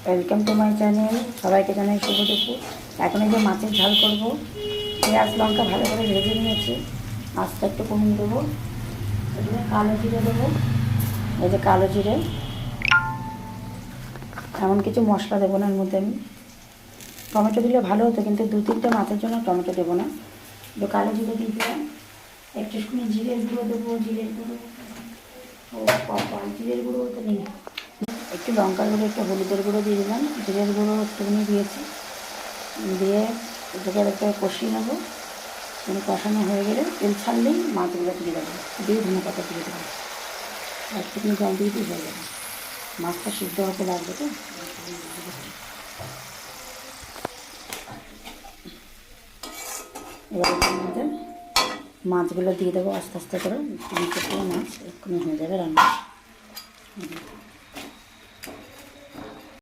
Welcome to my channel. সবাইকে জানাই শুভ দুপুর। এখন এই যে মাছের ঝাল করব। পেঁয়াজ লঙ্কা ভালো করে ভেজে নিয়েছি। মাছটা একটু কমিয়ে দেবো। এখানে কালো জিরে দেবো। এই যে কালো জিরে, এমন কিছু মশলা দেবো না এর মধ্যে। আমি টমেটো দিলে ভালো হতো, কিন্তু 2-3টে মাছের জন্য টমেটো দেবো না। একটু কালো জিরে দিয়ে দিলাম। একটুখানি জিরের গুঁড়ো দেবো। জিরের গুঁড়ো জিরের গুঁড়ো তো নেই। একটু লঙ্কার গুঁড়ো, একটু হলুদের গুঁড়ো দিয়ে দিলাম। জিরের গুঁড়ো একটুখানি দিয়েছি। দিয়ে এটাকে একটা কষিয়ে নেবো। কষানো হয়ে গেলে তেল ছাড়লেই মাছগুলো দিয়ে দেবো। দিয়ে ধনে পাতা দিয়ে দেবো। একটুখানি জল দিয়ে দিয়ে হয়ে যাবে। মাছটা সিদ্ধ হতে লাগবে তো। এবার এর মধ্যে মাছগুলো দিয়ে দেবো আস্তে আস্তে করে। 3-4 মাছ এক্ষুনি হয়ে যাবে রান্না।